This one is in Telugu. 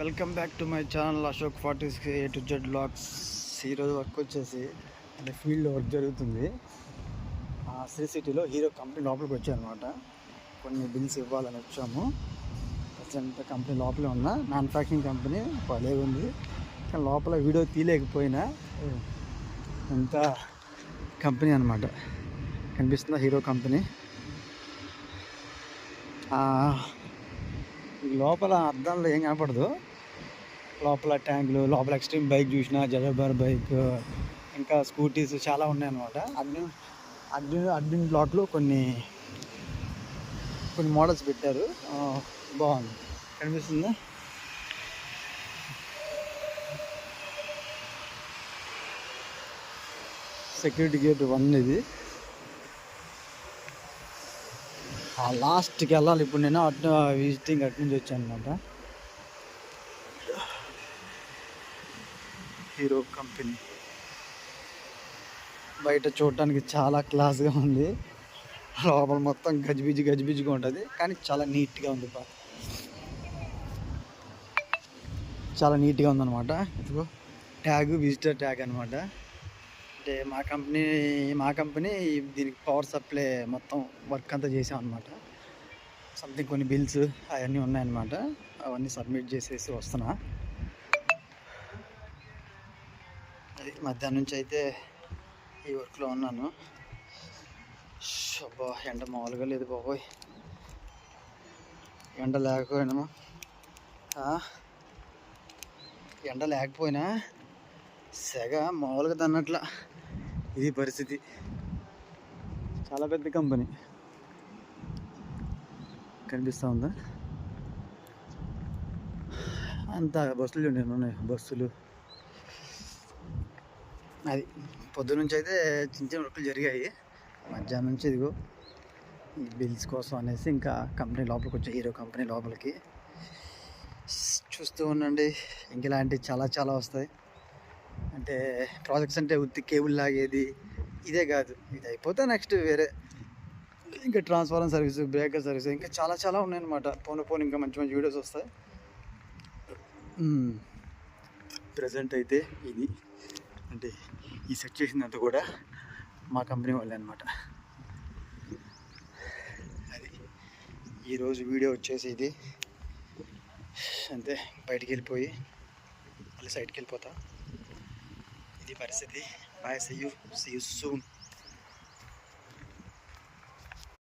Welcome back to my channel Ashok 40 A to Z blogs. ఈరోజు వర్క్ వచ్చేసి అంటే ఫీల్డ్లో వర్క్ జరుగుతుంది. శ్రీ సిటీలో హీరో కంపెనీ లోపలికి వచ్చాయన్నమాట. కొన్ని బిల్స్ ఇవ్వాలని వచ్చాము. ప్రజెంట్ కంపెనీ లోపలే ఉన్నా. మ్యానుఫ్యాక్చరింగ్ కంపెనీ భలే ఉంది, కానీ లోపల వీడియో తీయలేకపోయినా ఎంత కంపెనీ అనమాట. కనిపిస్తుందా హీరో కంపెనీ? లోపల అద్దంలో ఏం కనపడదు. లోపల ట్యాంకులు, లోపల ఎక్స్ట్రీమ్ బైక్ చూసిన, జగబార్ బైక్, ఇంకా స్కూటీస్ చాలా ఉన్నాయన్నమాట. అడ్మిన్ బ్లాక్లో కొన్ని మోడల్స్ పెట్టారు. బాగుంది, కనిపిస్తుందా? సెక్యూరిటీ గేట్ 1 ఇది. లాస్ట్కి వెళ్ళాలి ఇప్పుడు. నేను విజిటింగ్ అటు నుంచి వచ్చాను అనమాట. హీరో కంపెనీ బయట చూడటానికి చాలా క్లాస్గా ఉంది. లోపల మొత్తం గజిబిజిగా ఉంటుంది, కానీ చాలా నీట్గా ఉంది. చాలా నీట్గా ఉందన్నమాట. ఇదిగో ట్యాగ్, విజిటర్ ట్యాగ్ అనమాట. అంటే మా కంపెనీ దీనికి పవర్ సప్లై మొత్తం వర్క్ అంతా చేసాం అనమాట. సంథింగ్ కొన్ని బిల్స్ అవన్నీ ఉన్నాయన్నమాట. అవన్నీ సబ్మిట్ చేసేసి వస్తున్నా. అది మధ్యాహ్నం నుంచి అయితే ఈ వర్క్లో ఉన్నాను. అబ్బా, ఎండ మామూలుగా లేదు బాబోయ్. ఎండ లేకపోయినా సెగ మామూలుగా తన్నట్ల ఇది పరిస్థితి. చాలా పెద్ద కంపెనీ కనిపిస్తూ ఉందా? అంతా బస్సులు ఉన్నాయి, బస్సులు. అది పొద్దు నుంచి అయితే చిన్న వర్కులు జరిగాయి. మధ్యాహ్నం నుంచి ఇదిగో ఈ బిల్స్ కోసం అనేసి ఇంకా కంపెనీ లోపలికి వచ్చాయి, హీరో కంపెనీ లోపలికి. చూస్తూ ఉండండి, ఇంక ఇలాంటివి చాలా వస్తాయి. అంటే ప్రాజెక్ట్స్ అంటే ఉత్తి కేబుల్ లాగేది ఇదే కాదు. ఇది అయిపోతే నెక్స్ట్ వేరే ఇంకా ట్రాన్స్ఫార్మర్ సర్వీస్, బ్రేకర్ సర్వీస్, ఇంకా చాలా ఉన్నాయన్నమాట. పోను ఇంకా మంచి వీడియోస్ వస్తాయి. ప్రజెంట్ అయితే ఇది అంటే ఈ సెట్ చేసిందంతా కూడా మా కంపెనీ వాళ్ళే అనమాట. అది ఈరోజు వీడియో వచ్చేసి ఇది అంతే. బయటికి వెళ్ళిపోయి మళ్ళీ సైడ్కి వెళ్ళిపోతా. ఇది పరిస్థితి. Bye, see you soon.